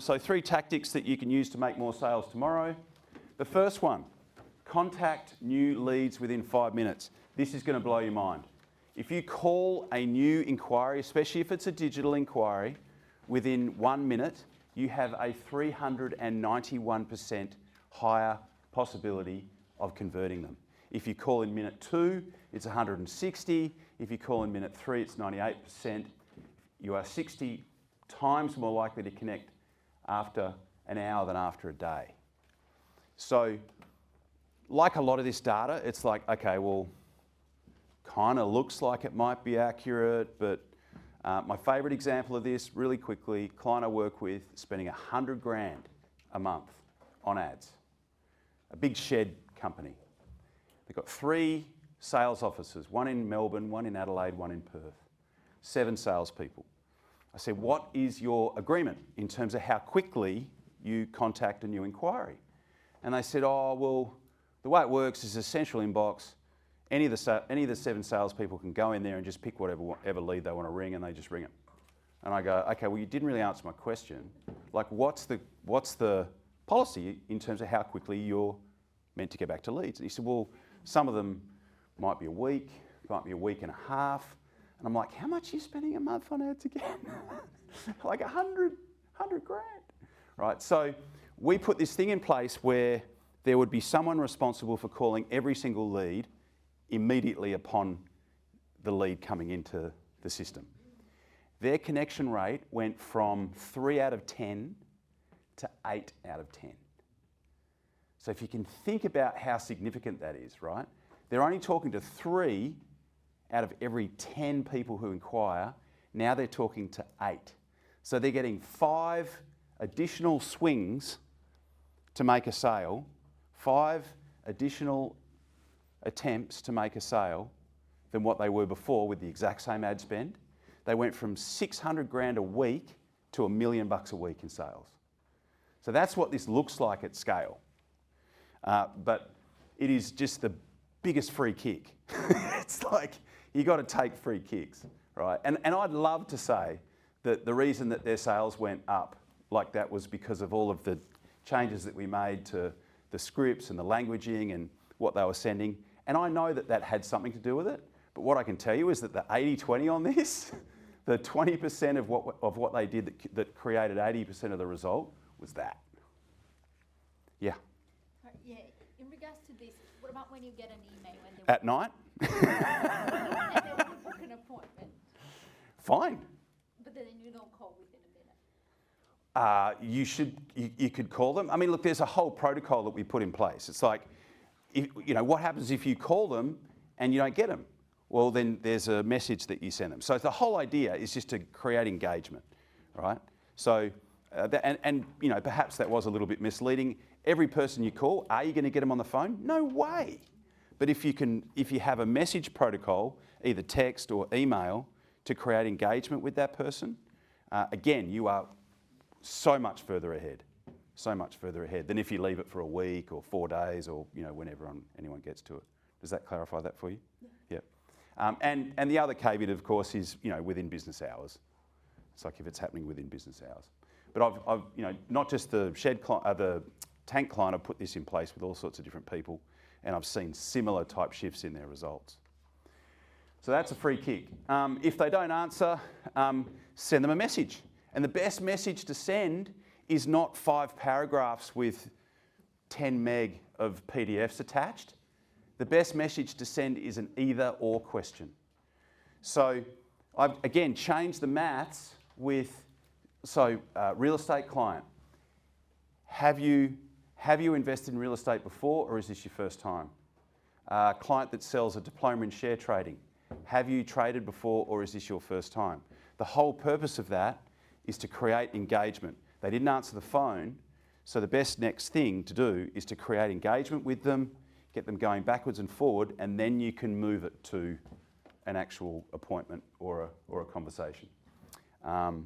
So 3 tactics that you can use to make more sales tomorrow. The first one, contact new leads within 5 minutes. This is going to blow your mind. If you call a new inquiry, especially if it's a digital inquiry, within 1 minute, you have a 391% higher possibility of converting them. If you call in minute 2, it's 160. If you call in minute 3, it's 98%. You are 60 times more likely to connect after an hour than after a day. So, like a lot of this data, it's like, okay, well, kind of looks like it might be accurate, but my favourite example of this, really quickly, client I work with spending 100 grand a month on ads. A big shed company. They've got 3 sales offices, one in Melbourne, one in Adelaide, one in Perth. 7 salespeople. I said, what is your agreement in terms of how quickly you contact a new inquiry? And they said, oh, well, the way it works is a central inbox. Any of the 7 salespeople can go in there and just pick whatever lead they want to ring, and they just ring it. And I go, okay, well, you didn't really answer my question. Like, what's the policy in terms of how quickly you're meant to get back to leads? And he said, well, some of them might be a week, might be a week and a half. And I'm like, how much are you spending a month on ads again? Like 100 grand, right? So we put this thing in place where there would be someone responsible for calling every single lead immediately upon the lead coming into the system. Their connection rate went from 3 out of 10 to 8 out of 10. So if you can think about how significant that is, right? They're only talking to 3 out of every 10 people who inquire. Now they're talking to 8. So they're getting 5 additional swings to make a sale, 5 additional attempts to make a sale than what they were before with the exact same ad spend. They went from 600 grand a week to $1 million a week in sales. So that's what this looks like at scale. But it is just the biggest free kick. It's like, you got to take free kicks, right? And I'd love to say that the reason that their sales went up like that was because of all of the changes that we made to the scripts and the languaging and what they were sending. And I know that that had something to do with it. But what I can tell you is that the 80-20 on this, the 20% of what they did that created 80% of the result was that. Yeah. Yeah. In regards to this, what about when you get an email when they At night? and they want to book an appointment? Fine. But then you don't call within a minute. You could call them. I mean, look, there's a whole protocol that we put in place. It's like, what happens if you call them and you don't get them? Well, then there's a message that you send them. So the whole idea is just to create engagement, right? So, perhaps that was a little bit misleading. Every person you call, are you going to get them on the phone? No way. But if you have a message protocol, either text or email, to create engagement with that person, again, you are so much further ahead than if you leave it for a week or 4 days or whenever anyone gets to it. Does that clarify that for you? Yeah. And the other caveat, of course, is within business hours. It's like if it's happening within business hours. But I've not just the tank client, I've put this in place with all sorts of different people, and I've seen similar type shifts in their results. So that's a free kick. If they don't answer, send them a message. And the best message to send is not 5 paragraphs with 10 meg of PDFs attached. The best message to send is an either or question. So I've, again, changed the maths with, real estate client. Have you invested in real estate before, or is this your first time? Client that sells a diploma in share trading. Have you traded before, or is this your first time? The whole purpose of that is to create engagement. They didn't answer the phone, so the best next thing to do is to create engagement with them, get them going backwards and forward, and then you can move it to an actual appointment or a conversation. So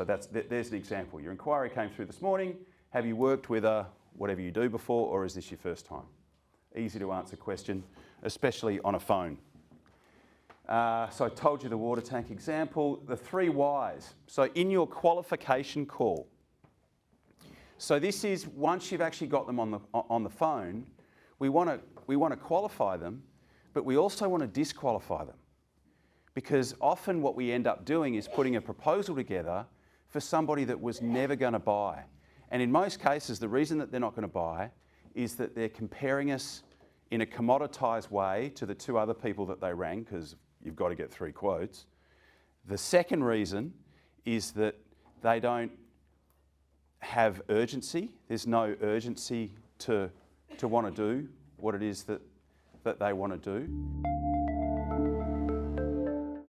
there's an example. Your inquiry came through this morning. Have you worked with whatever you do before, or is this your first time? Easy to answer question, especially on a phone. So I told you the water tank example, the 3 whys. So in your qualification call, so this is once you've actually got them on the phone, we want to qualify them, but we also want to disqualify them. Because often what we end up doing is putting a proposal together for somebody that was never going to buy. And in most cases, the reason that they're not going to buy is that they're comparing us in a commoditised way to the 2 other people that they rang, because you've got to get 3 quotes. The second reason is that they don't have urgency. There's no urgency to want to do what it is that they want to do.